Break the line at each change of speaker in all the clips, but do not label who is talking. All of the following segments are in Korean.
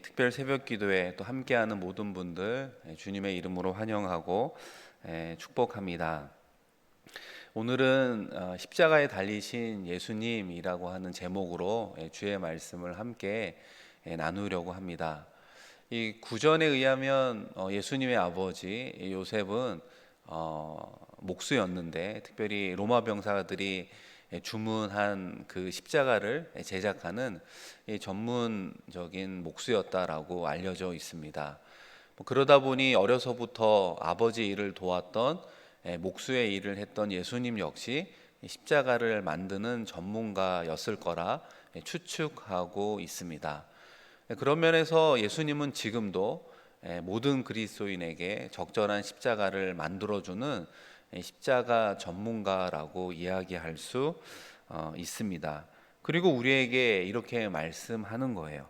특별 새벽 기도에 또 함께하는 모든 분들 주님의 이름으로 환영하고 축복합니다. 오늘은 십자가에 달리신 예수님이라고 하는 제목으로 주의 말씀을 함께 나누려고 합니다. 이 구전에 의하면 예수님의 아버지 요셉은 목수였는데, 특별히 로마 병사들이 주문한 그 십자가를 제작하는 전문적인 목수였다라고 알려져 있습니다. 그러다 보니 어려서부터 아버지 일을 도왔던 목수의 일을 했던 예수님 역시 십자가를 만드는 전문가였을 거라 추측하고 있습니다. 그런 면에서 예수님은 지금도 모든 그리스도인에게 적절한 십자가를 만들어주는 십자가 전문가라고 이야기할 수 있습니다. 그리고 우리에게 이렇게 말씀하는 거예요.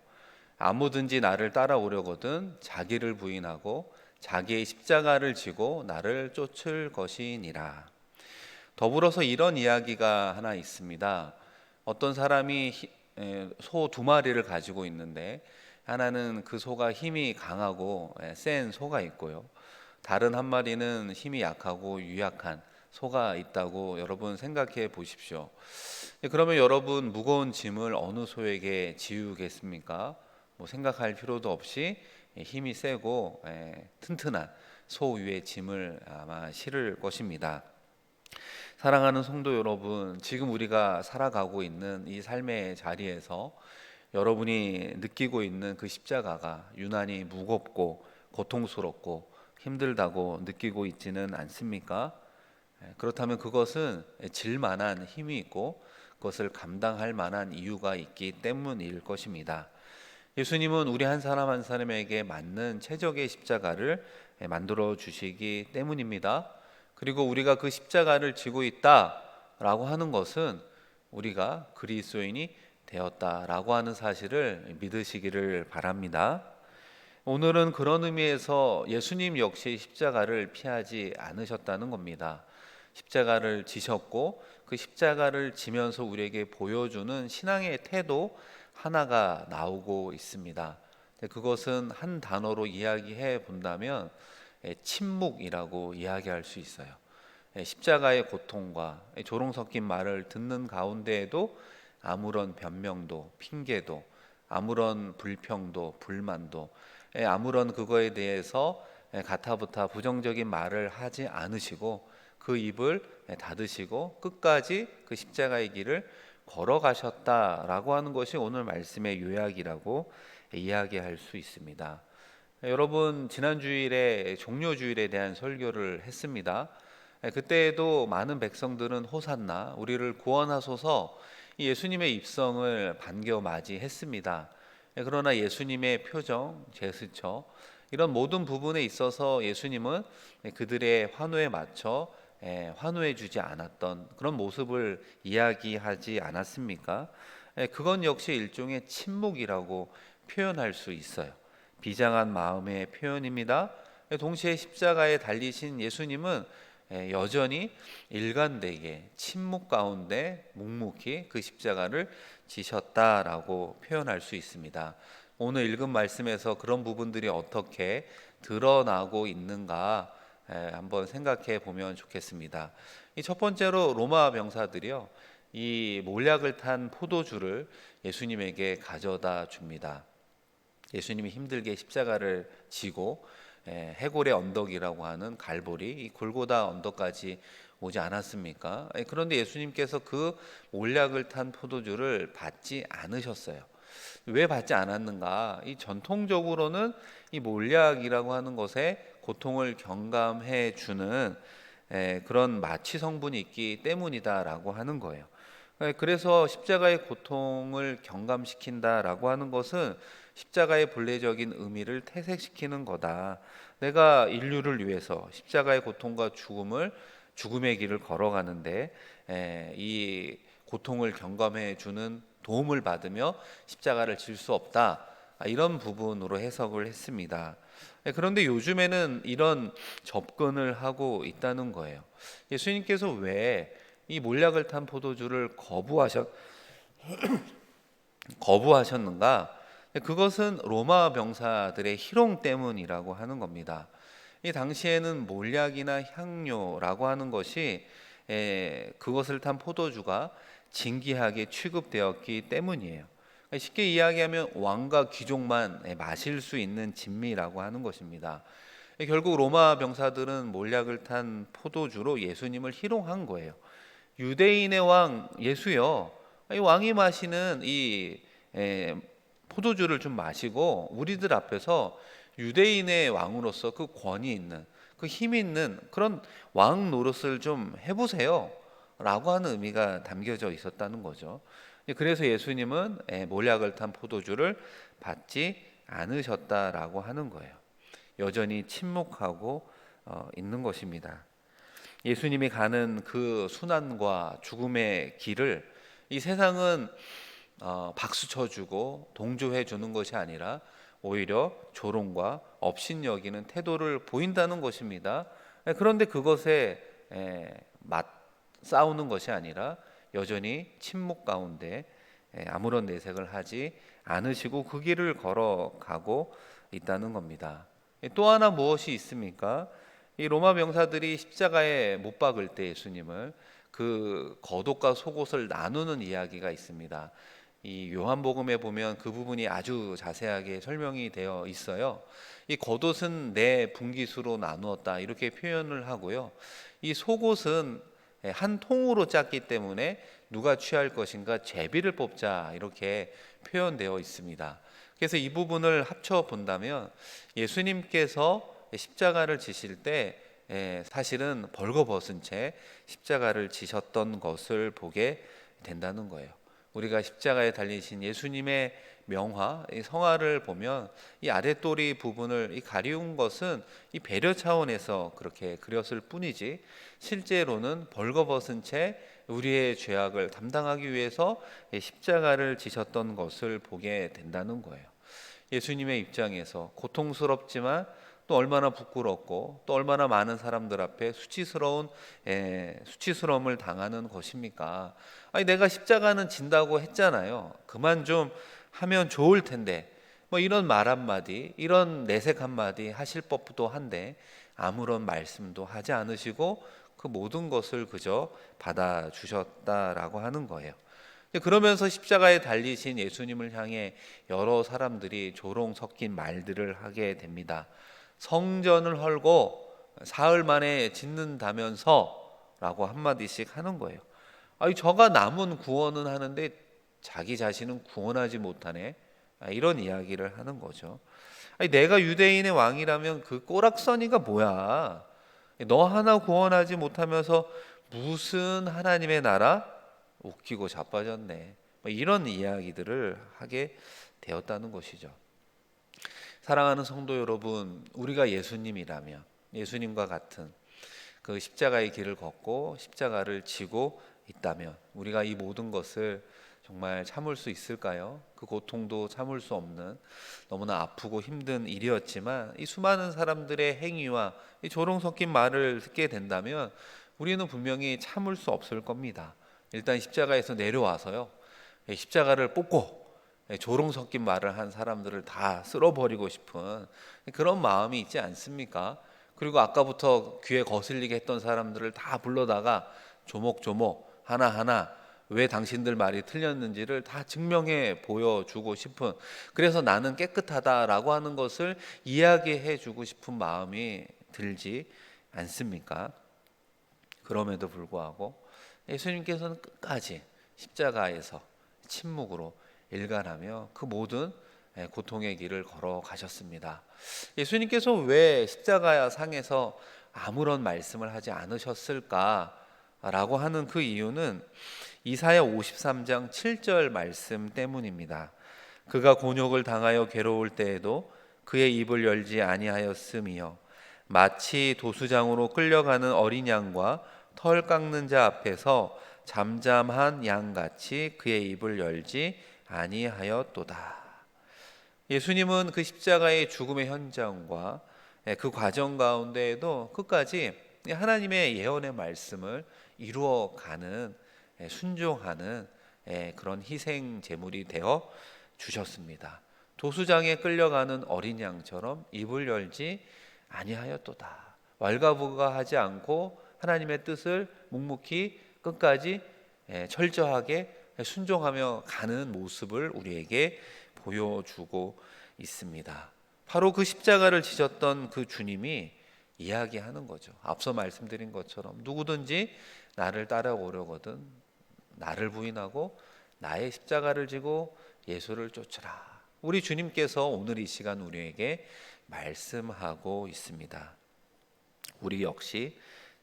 아무든지 나를 따라오려거든 자기를 부인하고 자기의 십자가를 지고 나를 쫓을 것이니라. 더불어서 이런 이야기가 하나 있습니다. 어떤 사람이 소 두 마리를 가지고 있는데, 하나는 그 소가 힘이 강하고 센 소가 있고요, 다른 한 마리는 힘이 약하고 유약한 소가 있다고 여러분 생각해 보십시오. 그러면 여러분, 무거운 짐을 어느 소에게 지우겠습니까? 생각할 필요도 없이 힘이 세고 튼튼한 소 위에 짐을 아마 실을 것입니다. 사랑하는 성도 여러분, 지금 우리가 살아가고 있는 이 삶의 자리에서 여러분이 느끼고 있는 그 십자가가 유난히 무겁고 고통스럽고 힘들다고 느끼고 있지는 않습니까? 그렇다면 그것은 질 만한 힘이 있고 그것을 감당할 만한 이유가 있기 때문일 것입니다. 예수님은 우리 한 사람 한 사람에게 맞는 최적의 십자가를 만들어 주시기 때문입니다. 그리고 우리가 그 십자가를 지고 있다라고 하는 것은 우리가 그리스도인이 되었다라고 하는 사실을 믿으시기를 바랍니다. 오늘은 그런 의미에서 예수님 역시 십자가를 피하지 않으셨다는 겁니다. 십자가를 지셨고 그 십자가를 지면서 우리에게 보여주는 신앙의 태도 하나가 나오고 있습니다. 그것은 한 단어로 이야기해 본다면 침묵이라고 이야기할 수 있어요. 십자가의 고통과 조롱 섞인 말을 듣는 가운데에도 아무런 변명도 핑계도 아무런 불평도 불만도 아무런 그거에 대해서 가타부타 부정적인 말을 하지 않으시고 그 입을 닫으시고 끝까지 그 십자가의 길을 걸어가셨다라고 하는 것이 오늘 말씀의 요약이라고 이야기할 수 있습니다. 여러분, 지난 주일에 종료주일에 대한 설교를 했습니다. 그때에도 많은 백성들은 호산나 우리를 구원하소서 예수님의 입성을 반겨 맞이했습니다. 그러나 예수님의 표정, 제스처 이런 모든 부분에 있어서 예수님은 그들의 환호에 맞춰 환호해 주지 않았던 그런 모습을 이야기하지 않았습니까? 그건 역시 일종의 침묵이라고 표현할 수 있어요. 비장한 마음의 표현입니다. 동시에 십자가에 달리신 예수님은 여전히 일관되게 침묵 가운데 묵묵히 그 십자가를 지셨다라고 표현할 수 있습니다. 오늘 읽은 말씀에서 그런 부분들이 어떻게 드러나고 있는가 한번 생각해 보면 좋겠습니다. 이 첫 번째로 로마 병사들이요, 이 몰약을 탄 포도주를 예수님에게 가져다 줍니다. 예수님이 힘들게 십자가를 지고 해골의 언덕이라고 하는 갈보리, 이 골고다 언덕까지 오지 않았습니까? 그런데 예수님께서 그 몰약을 탄 포도주를 받지 않으셨어요. 왜 받지 않았는가? 이 전통적으로는 이 몰약이라고 하는 것에 고통을 경감해 주는 그런 마취 성분이 있기 때문이다라고 하는 거예요. 그래서 십자가의 고통을 경감시킨다라고 하는 것은 십자가의 본래적인 의미를 퇴색시키는 거다. 내가 인류를 위해서 십자가의 고통과 죽음의 길을 걸어가는데 이 고통을 경감해 주는 도움을 받으며 십자가를 질 수 없다. 이런 부분으로 해석을 했습니다. 그런데 요즘에는 이런 접근을 하고 있다는 거예요. 예수님께서 왜 이 몰약을 탄 포도주를 거부하셨는가? 그것은 로마 병사들의 희롱 때문이라고 하는 겁니다. 이 당시에는 몰약이나 향료라고 하는 것이 그것을 탄 포도주가 진귀하게 취급되었기 때문이에요. 쉽게 이야기하면 왕과 귀족만 마실 수 있는 진미라고 하는 것입니다. 결국 로마 병사들은 몰약을 탄 포도주로 예수님을 희롱한 거예요. 유대인의 왕 예수여, 이 왕이 마시는 이 포도주를 좀 마시고 우리들 앞에서 유대인의 왕으로서 그 권위 있는, 그 힘 있는 그런 왕 노릇을 좀 해보세요 라고 하는 의미가 담겨져 있었다는 거죠. 그래서 예수님은 몰약을 탄 포도주를 받지 않으셨다라고 하는 거예요. 여전히 침묵하고 있는 것입니다. 예수님이 가는 그 순환과 죽음의 길을 이 세상은 박수 쳐주고 동조해 주는 것이 아니라 오히려 조롱과 업신여기는 태도를 보인다는 것입니다. 그런데 그것에 싸우는 것이 아니라 여전히 침묵 가운데 아무런 내색을 하지 않으시고 그 길을 걸어가고 있다는 겁니다. 또 하나 무엇이 있습니까? 이 로마 병사들이 십자가에 못 박을 때 예수님을 그 겉옷과 속옷을 나누는 이야기가 있습니다. 이 요한복음에 보면 그 부분이 아주 자세하게 설명이 되어 있어요. 이 겉옷은 네 분깃으로 나누었다 이렇게 표현을 하고요. 이 속옷은 한 통으로 짰기 때문에 누가 취할 것인가 제비를 뽑자 이렇게 표현되어 있습니다. 그래서 이 부분을 합쳐 본다면 예수님께서 십자가를 지실 때 사실은 벌거벗은 채 십자가를 지셨던 것을 보게 된다는 거예요. 우리가 십자가에 달리신 예수님의 명화, 이 성화를 보면 이 아랫도리 부분을 가리운 것은 이 배려 차원에서 그렇게 그렸을 뿐이지 실제로는 벌거벗은 채 우리의 죄악을 담당하기 위해서 십자가를 지셨던 것을 보게 된다는 거예요. 예수님의 입장에서 고통스럽지만 또 얼마나 부끄럽고 또 얼마나 많은 사람들 앞에 수치스러움을 당하는 것입니까? 아니 내가 십자가는 진다고 했잖아요. 그만 좀 하면 좋을 텐데 뭐 이런 말 한마디 이런 내색 한마디 하실 법도 한데 아무런 말씀도 하지 않으시고 그 모든 것을 그저 받아주셨다라고 하는 거예요. 그러면서 십자가에 달리신 예수님을 향해 여러 사람들이 조롱 섞인 말들을 하게 됩니다. 성전을 헐고 사흘 만에 짓는다면서 라고 한마디씩 하는 거예요. 아니 저가 남은 구원은 하는데 자기 자신은 구원하지 못하네, 이런 이야기를 하는 거죠. 아니 내가 유대인의 왕이라면 그 꼬락서니가 뭐야, 너 하나 구원하지 못하면서 무슨 하나님의 나라, 웃기고 자빠졌네, 이런 이야기들을 하게 되었다는 것이죠. 사랑하는 성도 여러분, 우리가 예수님이라면 예수님과 같은 그 십자가의 길을 걷고 십자가를 지고 있다면 우리가 이 모든 것을 정말 참을 수 있을까요? 그 고통도 참을 수 없는 너무나 아프고 힘든 일이었지만 이 수많은 사람들의 행위와 이 조롱 섞인 말을 듣게 된다면 우리는 분명히 참을 수 없을 겁니다. 일단 십자가에서 내려와서요, 십자가를 뽑고 조롱 섞인 말을 한 사람들을 다 쓸어버리고 싶은 그런 마음이 있지 않습니까? 그리고 아까부터 귀에 거슬리게 했던 사람들을 다 불러다가 조목조목 하나하나 왜 당신들 말이 틀렸는지를 다 증명해 보여주고 싶은, 그래서 나는 깨끗하다라고 하는 것을 이야기해 주고 싶은 마음이 들지 않습니까? 그럼에도 불구하고 예수님께서는 끝까지 십자가에서 침묵으로 일관하며 그 모든 고통의 길을 걸어가셨습니다. 예수님께서 왜 십자가 상에서 아무런 말씀을 하지 않으셨을까라고 하는 그 이유는 이사야 53장 7절 말씀 때문입니다. 그가 곤욕을 당하여 괴로울 때에도 그의 입을 열지 아니하였음이요 마치 도수장으로 끌려가는 어린 양과 털 깎는 자 앞에서 잠잠한 양같이 그의 입을 열지 아니하였도다. 예수님은 그 십자가의 죽음의 현장과 그 과정 가운데에도 끝까지 하나님의 예언의 말씀을 이루어가는, 순종하는 그런 희생 제물이 되어 주셨습니다. 도수장에 끌려가는 어린 양처럼 입을 열지 아니하였도다. 왈가부가하지 않고 하나님의 뜻을 묵묵히 끝까지 철저하게 순종하며 가는 모습을 우리에게 보여주고 있습니다. 바로 그 십자가를 지셨던 그 주님이 이야기하는 거죠. 앞서 말씀드린 것처럼 누구든지 나를 따라오려거든 나를 부인하고 나의 십자가를 지고 예수를 쫓으라. 우리 주님께서 오늘 이 시간 우리에게 말씀하고 있습니다. 우리 역시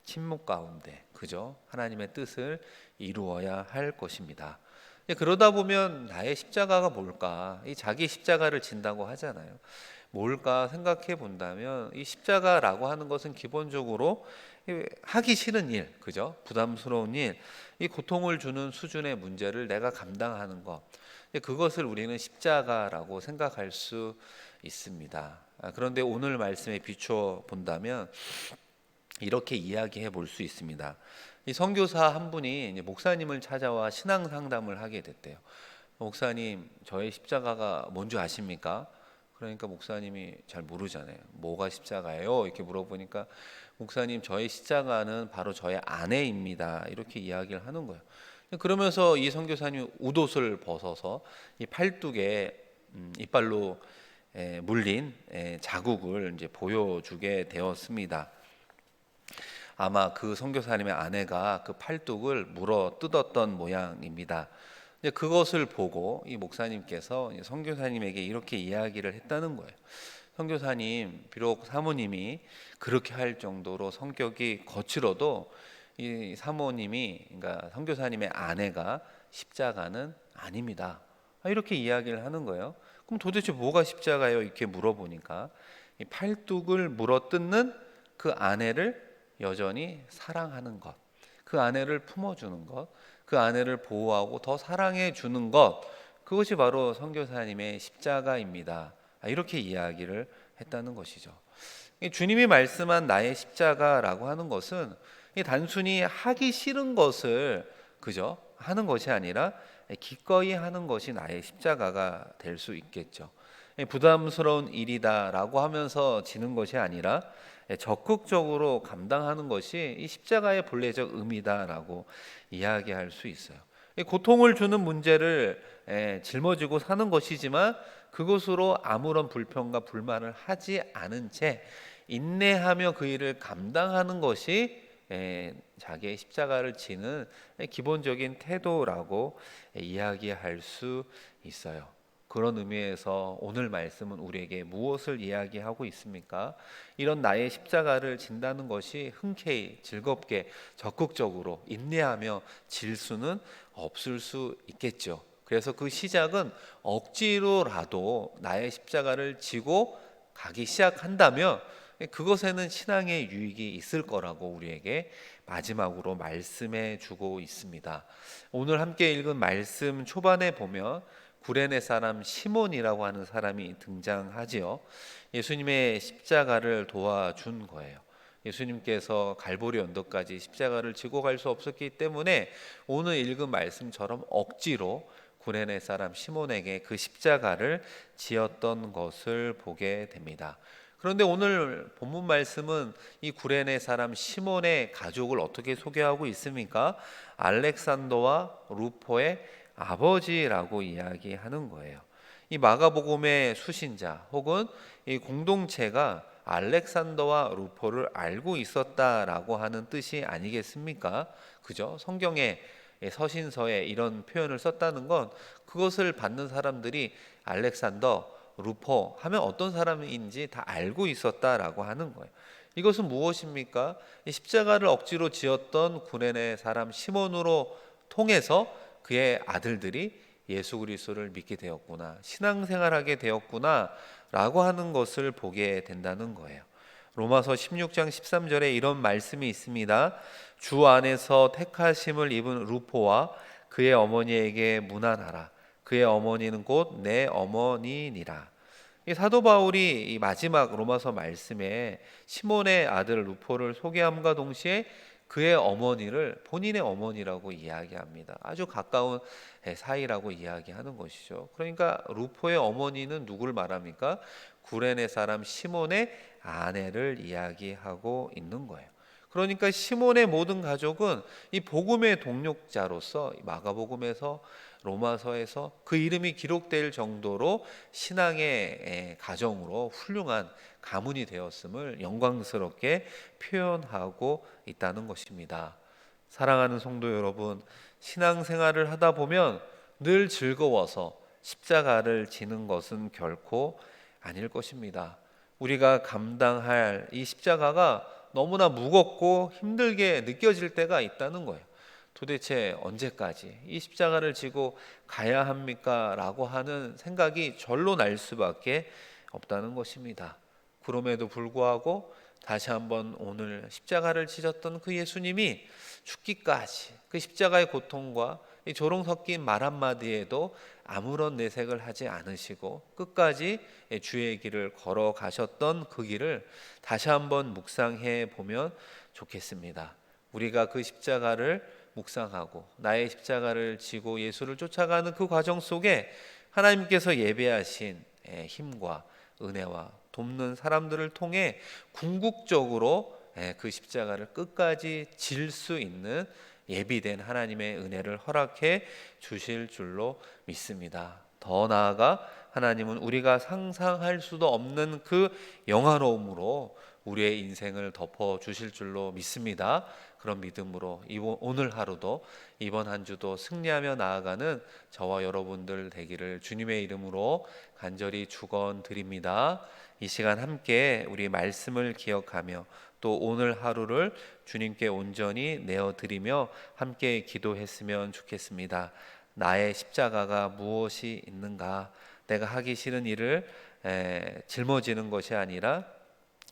침묵 가운데 그저 하나님의 뜻을 이루어야 할 것입니다. 그러다 보면 나의 십자가가 뭘까? 이 자기 십자가를 진다고 하잖아요. 뭘까 생각해 본다면 이 십자가라고 하는 것은 기본적으로 하기 싫은 일, 그죠? 부담스러운 일, 이 고통을 주는 수준의 문제를 내가 감당하는 것, 그것을 우리는 십자가라고 생각할 수 있습니다. 그런데 오늘 말씀에 비추어 본다면 이렇게 이야기해 볼 수 있습니다. 이 선교사 한 분이 이제 목사님을 찾아와 신앙 상담을 하게 됐대요. 목사님, 저의 십자가가 뭔지 아십니까? 그러니까 목사님이 잘 모르잖아요. 뭐가 십자가예요? 이렇게 물어보니까 목사님, 저의 십자가는 바로 저의 아내입니다. 이렇게 이야기를 하는 거예요. 그러면서 이 선교사님이 웃옷을 벗어서 이 팔뚝에 이빨로 물린 자국을 이제 보여주게 되었습니다. 아마 그 선교사님의 아내가 그 팔뚝을 물어 뜯었던 모양입니다. 그것을 보고 이 목사님께서 선교사님에게 이렇게 이야기를 했다는 거예요. 선교사님, 비록 사모님이 그렇게 할 정도로 성격이 거칠어도 이 사모님이, 그러니까 선교사님의 아내가 십자가는 아닙니다. 이렇게 이야기를 하는 거예요. 그럼 도대체 뭐가 십자가예요? 이렇게 물어보니까 이 팔뚝을 물어 뜯는 그 아내를 여전히 사랑하는 것, 그 아내를 품어주는 것, 그 아내를 보호하고 더 사랑해 주는 것, 그것이 바로 선교사님의 십자가입니다. 이렇게 이야기를 했다는 것이죠. 주님이 말씀한 나의 십자가라고 하는 것은 단순히 하기 싫은 것을 그저 하는 것이 아니라 기꺼이 하는 것이 나의 십자가가 될 수 있겠죠. 부담스러운 일이다라고 하면서 지는 것이 아니라 적극적으로 감당하는 것이 이 십자가의 본래적 의미다라고 이야기할 수 있어요. 고통을 주는 문제를 짊어지고 사는 것이지만 그것으로 아무런 불평과 불만을 하지 않은 채 인내하며 그 일을 감당하는 것이 자기의 십자가를 지는 기본적인 태도라고 이야기할 수 있어요. 그런 의미에서 오늘 말씀은 우리에게 무엇을 이야기하고 있습니까? 이런 나의 십자가를 진다는 것이 흔쾌히 즐겁게 적극적으로 인내하며 질 수는 없을 수 있겠죠. 그래서 그 시작은 억지로라도 나의 십자가를 지고 가기 시작한다면 그것에는 신앙의 유익이 있을 거라고 우리에게 마지막으로 말씀해 주고 있습니다. 오늘 함께 읽은 말씀 초반에 보면 구레네 사람 시몬이라고 하는 사람이 등장하지요. 예수님의 십자가를 도와준 거예요. 예수님께서 갈보리 언덕까지 십자가를 지고 갈 수 없었기 때문에 오늘 읽은 말씀처럼 억지로 구레네 사람 시몬에게 그 십자가를 지었던 것을 보게 됩니다. 그런데 오늘 본문 말씀은 이 구레네 사람 시몬의 가족을 어떻게 소개하고 있습니까? 알렉산더와 루포의 아버지라고 이야기하는 거예요. 이 마가복음의 수신자 혹은 이 공동체가 알렉산더와 루포를 알고 있었다라고 하는 뜻이 아니겠습니까? 그죠? 성경에 서신서에 이런 표현을 썼다는 건 그것을 받는 사람들이 알렉산더, 루포 하면 어떤 사람인지 다 알고 있었다라고 하는 거예요. 이것은 무엇입니까? 이 십자가를 억지로 지었던 구레네 사람 시몬으로 통해서 그의 아들들이 예수 그리스도를 믿게 되었구나, 신앙생활하게 되었구나 라고 하는 것을 보게 된다는 거예요. 로마서 16장 13절에 이런 말씀이 있습니다. 주 안에서 택하심을 입은 루포와 그의 어머니에게 문안하라. 그의 어머니는 곧 내 어머니니라. 이 사도 바울이 이 마지막 로마서 말씀에 시몬의 아들 루포를 소개함과 동시에 그의 어머니를 본인의 어머니라고 이야기합니다. 아주 가까운 사이라고 이야기하는 것이죠. 그러니까 루포의 어머니는 누굴 말합니까? 구레네 사람 시몬의 아내를 이야기하고 있는 거예요. 그러니까 시몬의 모든 가족은 이 복음의 동력자로서 마가복음에서 로마서에서 그 이름이 기록될 정도로 신앙의 가정으로 훌륭한 가문이 되었음을 영광스럽게 표현하고 있다는 것입니다. 사랑하는 성도 여러분, 신앙생활을 하다 보면 늘 즐거워서 십자가를 지는 것은 결코 아닐 것입니다. 우리가 감당할 이 십자가가 너무나 무겁고 힘들게 느껴질 때가 있다는 거예요. 도대체 언제까지 이 십자가를 지고 가야 합니까? 라고 하는 생각이 절로 날 수밖에 없다는 것입니다. 그럼에도 불구하고 다시 한번 오늘 십자가를 지셨던 그 예수님이 죽기까지 그 십자가의 고통과 이 조롱 섞인 말 한마디에도 아무런 내색을 하지 않으시고 끝까지 주의 길을 걸어가셨던 그 길을 다시 한번 묵상해 보면 좋겠습니다. 우리가 그 십자가를 묵상하고 나의 십자가를 지고 예수를 쫓아가는 그 과정 속에 하나님께서 예배하신 힘과 은혜와 돕는 사람들을 통해 궁극적으로 그 십자가를 끝까지 질 수 있는 예비된 하나님의 은혜를 허락해 주실 줄로 믿습니다. 더 나아가 하나님은 우리가 상상할 수도 없는 그 영화로움으로 우리의 인생을 덮어 주실 줄로 믿습니다. 그런 믿음으로 오늘 하루도 이번 한 주도 승리하며 나아가는 저와 여러분들 되기를 주님의 이름으로 간절히 축원드립니다. 이 시간 함께 우리 말씀을 기억하며 또 오늘 하루를 주님께 온전히 내어드리며 함께 기도했으면 좋겠습니다. 나의 십자가가 무엇이 있는가? 내가 하기 싫은 일을 짊어지는 것이 아니라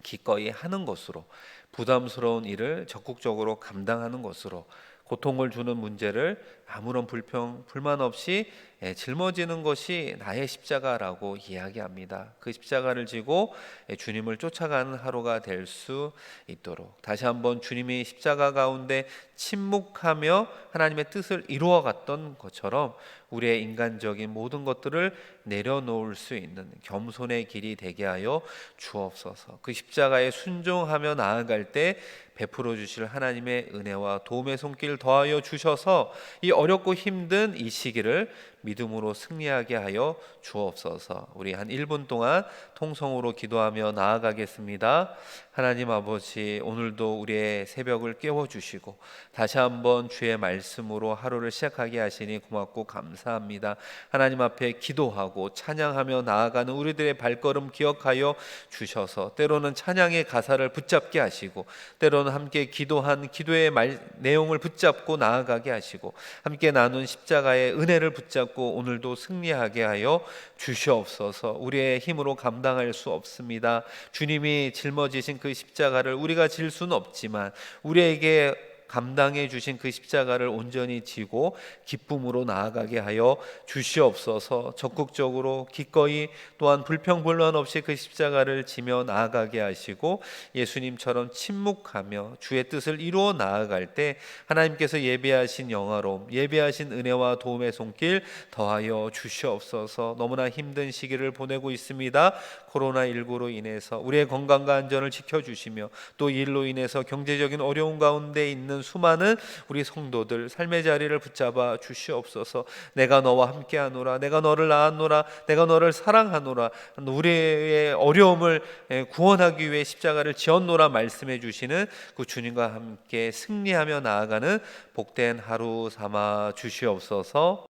기꺼이 하는 것으로, 부담스러운 일을 적극적으로 감당하는 것으로, 고통을 주는 문제를 아무런 불만 없이 짊어지는 것이 나의 십자가라고 이야기합니다. 그 십자가를 지고 주님을 쫓아가는 하루가 될 수 있도록 다시 한번 주님이 십자가 가운데 침묵하며 하나님의 뜻을 이루어갔던 것처럼 우리의 인간적인 모든 것들을 내려놓을 수 있는 겸손의 길이 되게 하여 주옵소서. 그 십자가에 순종하며 나아갈 때 베풀어 주실 하나님의 은혜와 도움의 손길 더하여 주셔서 이 어렵고 힘든 이 시기를 믿음으로 승리하게 하여 주옵소서. 우리 한 1분 동안 통성으로 기도하며 나아가겠습니다. 하나님 아버지, 오늘도 우리의 새벽을 깨워주시고 다시 한번 주의 말씀으로 하루를 시작하게 하시니 고맙고 감사합니다. 하나님 앞에 기도하고 찬양하며 나아가는 우리들의 발걸음 기억하여 주셔서 때로는 찬양의 가사를 붙잡게 하시고 때로는 함께 기도한 기도의 내용을 붙잡고 나아가게 하시고 함께 나눈 십자가의 은혜를 붙잡고 오늘도 승리하게 하여 주시옵소서. 우리의 힘으로 감당할 수 없습니다. 주님이 짊어지신 그 십자가를 우리가 질 수는 없지만 우리에게 감당해 주신 그 십자가를 온전히 지고 기쁨으로 나아가게 하여 주시옵소서. 적극적으로 기꺼이 또한 불평불만 없이 그 십자가를 지며 나아가게 하시고 예수님처럼 침묵하며 주의 뜻을 이루어 나아갈 때 하나님께서 예배하신 영화로움, 예배하신 은혜와 도움의 손길 더하여 주시옵소서. 너무나 힘든 시기를 보내고 있습니다. 코로나19로 인해서 우리의 건강과 안전을 지켜주시며 또 일로 인해서 경제적인 어려움 가운데 있는 수많은 우리 성도들 삶의 자리를 붙잡아 주시옵소서. 내가 너와 함께하노라, 내가 너를 낳았노라, 내가 너를 사랑하노라, 우리의 어려움을 구원하기 위해 십자가를 지었노라 말씀해 주시는 그 주님과 함께 승리하며 나아가는 복된 하루 삼아 주시옵소서.